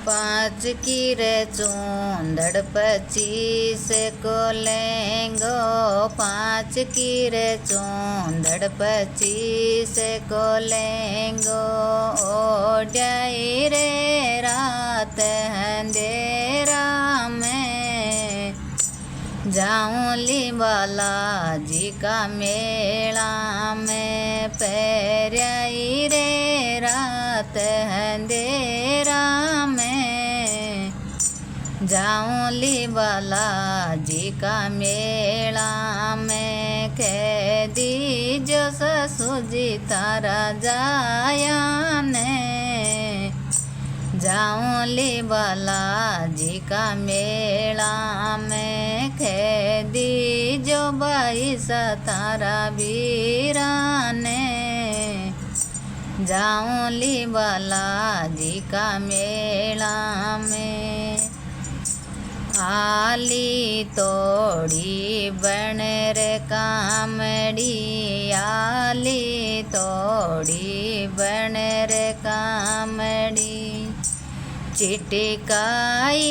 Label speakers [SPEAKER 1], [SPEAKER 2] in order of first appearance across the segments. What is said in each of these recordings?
[SPEAKER 1] 5 की रे चूंदड़ 25 को लेंगो। 5 की रे चूंदड़ 25 को लेंगो। ओढ़ाई रे रात अंधेरा में जाऊँली बालाजी का मेला में। पैराई रे रात अंधेरा में जाऊँली बालाजी का मेला में। कैदी जो ससुजी तारा जाया ने जाऊँली बालाजी का मेला में। कैदी जो 22 तारा बीरा ने जाऊँली बालाजी का मेला में। आली तोड़ी बन रे कामड़ी। आली तोड़ी बन रे कामड़ी। चिटिकाई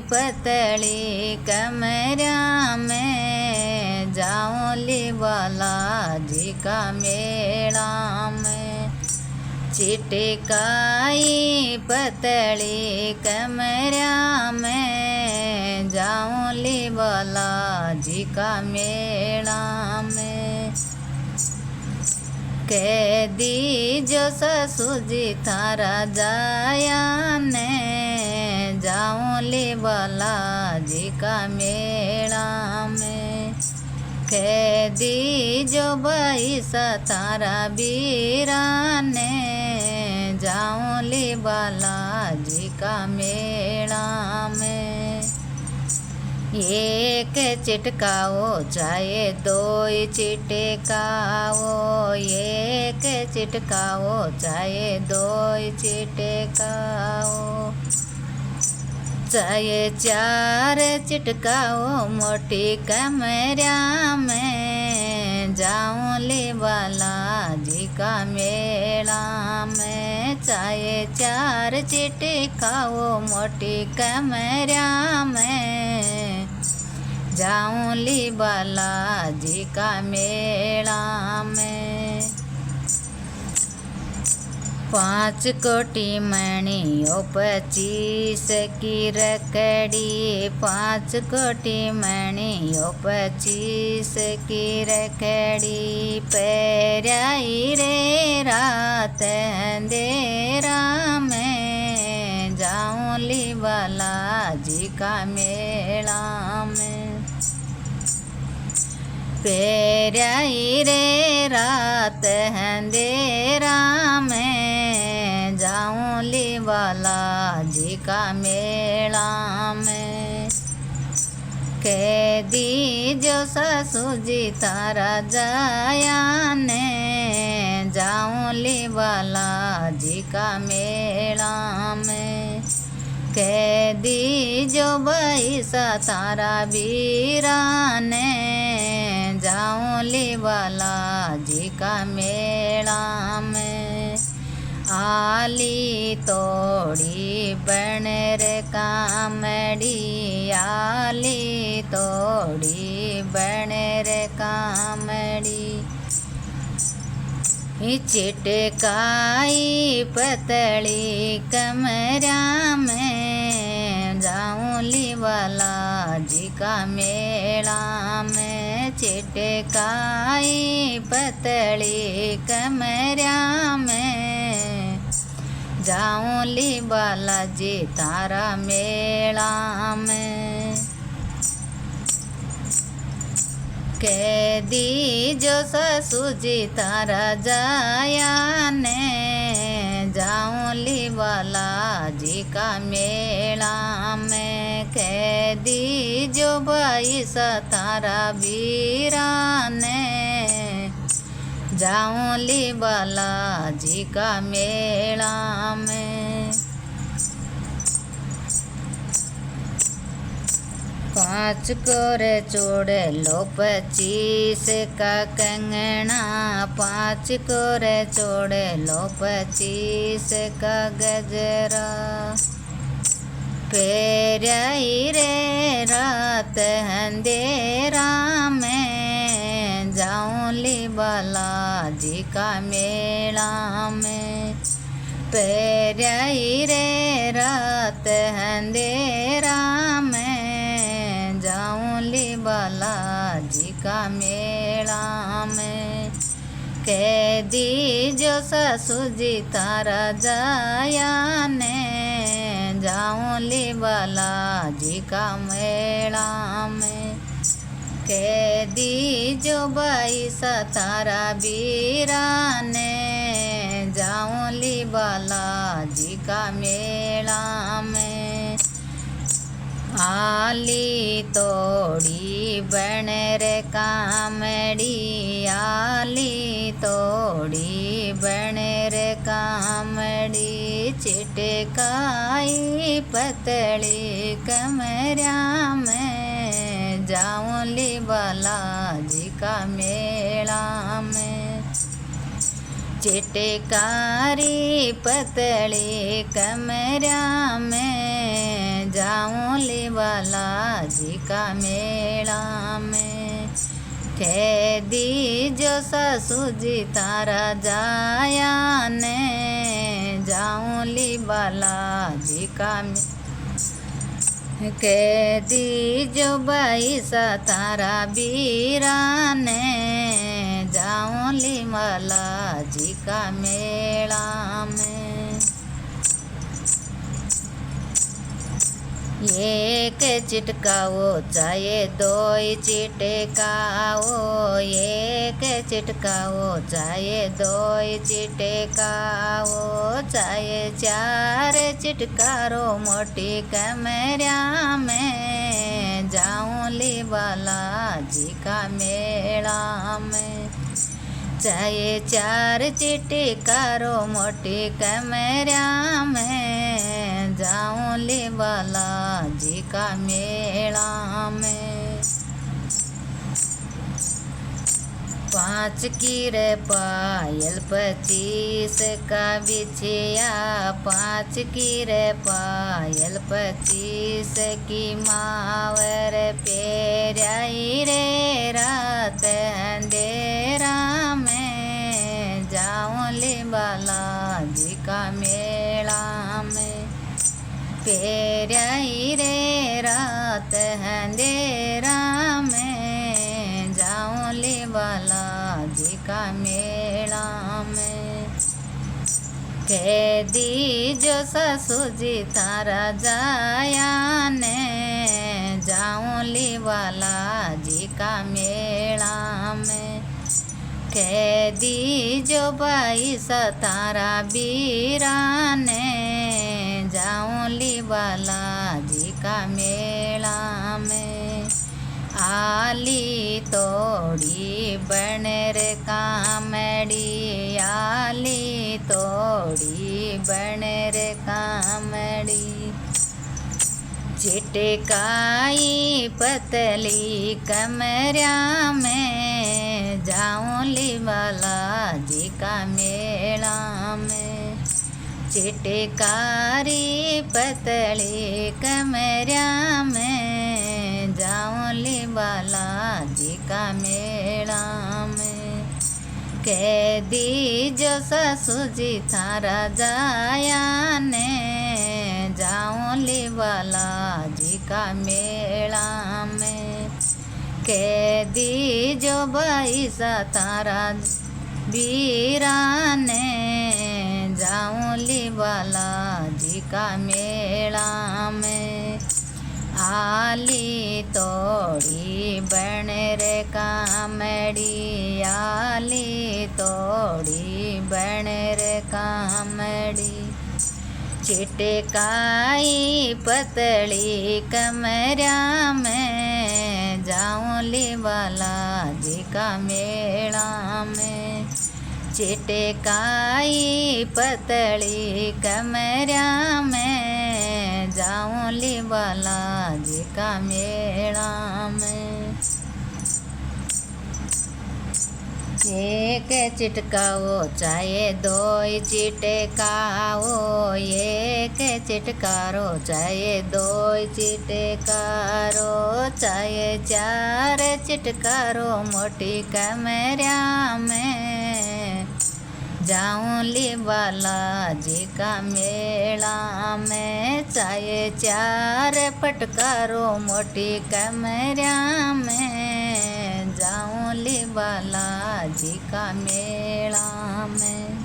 [SPEAKER 1] पतली कमरा में जाऊँली बालाजी का मेला में। चिटिकाई पतली कमरा में जाऊँली बालाजी का मेला में। कैदी जो ससुजी तारा जाया ने जाऊँली बालाजी का मेला में। कैदी जो 22 तारा बीरा ने जाऊँली बालाजी का मेला में। एक चिटकाओ चाहे 2 चिटकाओ। एक चिटकाओ चाहे 2 चिटकाओ। चाहे 4 चिटकाओ मोटी कमरा में जाऊँली बालाजी का मेला में। चाहे 4 चिटकाओ मोटी कमरा में जाऊँली बालाजी का मेला में। 5 कोटी मणियों 25 की रकड़ी। 5 कोटी मणियों 25 की रकड़ी। पैराई रे रात अंधेरा में जाऊँली बालाजी का मेला में। पैराई रे रात अंधेरा में जाऊँली बालाजी का मेला में। कैदी जो ससुजी तारा जाया ने जाऊँली बालाजी का मेला में। कैदी जो 22 तारा बीरा ने जाऊँली बालाजी का मेला में। आली तोड़ी बन रे कामड़ी। आली तोड़ी बन रे कामड़ी। चिटकाई पतली कमरा में जाऊँली बालाजी का मेला में। चिटकाई पतली कमरा में जाऊँली बालाजी तारा मेला में। कैदी जो ससुजी तारा जाया ने जाऊँली बालाजी का मेला में। कैदी जो 22 तारा बीरा ने जाऊँली बालाजी का मेला में। 5 कोरे चूड़े लो 25 का कंगना। 5 कोरे चूड़े लो 25 का गजरा। फेराई रे रात अंधेरा में, जाऊँली बालाजी का मेला में। फेराई रे रात अंधेरा में, जाऊँली बालाजी का मेला में। कह दी जो ससुजी तारा जाया ने, जाऊँली बालाजी का मेला में। कह दी जो बाई सतारा बीरा ने, जाऊँली बालाजी का मेला में। आली तोड़ी बन रे कामड़ी, आली तोड़ी बन रे कामड़ी। चिटकाई पतली कमरिया में, जाऊँली बालाजी का मेला में। चिटकारी पतली कमरिया में, जाऊँली बालाजी का मेला में। कह दी जो ससुजी तारा जाया ने, जाऊँली बालाजी का मेला। कह दी जो बाई सतारा बीरा ने, जाऊँली बालाजी का मेला में। एक चिटकाओ चाहे दोई चिटकाओ, एक चिटकाओ चाहे दोई चिटकाओ। चाहे चार चिटकारो मोटी कमरिया में, जाऊँली बालाजी का मेला में। चाहे चार चिटकारो मोटी कमरिया में, जाऊँली बालाजी का मेला में। पाँच की रे पायल 25 का बिछिया, पाँच की रे पायल 25 की मावर। पेराई रे रात अंधेरा में, जाऊँली बालाजी का मेला में। पेराई रे रात अंधेरा में, जाऊँली बालाजी का मेला में। कह दी जो ससुजी तारा जाया ने, जाऊँली बालाजी का मेला में। कह दी जो बाई सतारा बीरा ने, जाऊँली बालाजी का मेला में। आली तोड़ी बन रे कामड़ी, आली तोड़ी बन रे कामड़ी। चिटकाई पतली कमरिया में, जाऊँली बालाजी का मेला में। चिटकारी पतली कमरिया में, जाऊँली बालाजी का मेला में। कह दी जो ससुजी तारा जाया ने, जाऊँली बालाजी का मेला में। कह दी जो बाई सतारा बीरा ने, जाऊँली बालाजी का मेला में। आली तोड़ी बन रे कामड़ी, आली तोड़ी बन रे कामड़ी। चिटकाई पतली कमरिया में, जाऊँली बालाजी का मेला में। चिटकाई पतली कमरिया में, जाऊँली बालाजी का मेला में। एक चिटकाओ चाहे दोई चिटकाओ, एक चिटकारो चाहे दोई चिटकारो, चाहे चार चिटकारो मोटी कमरिया में। जाऊँ ली बालाजी का मेला में, चाहे चार फटकारो मोटी कमरिया में। जाऊँ ली बालाजी का मेला में।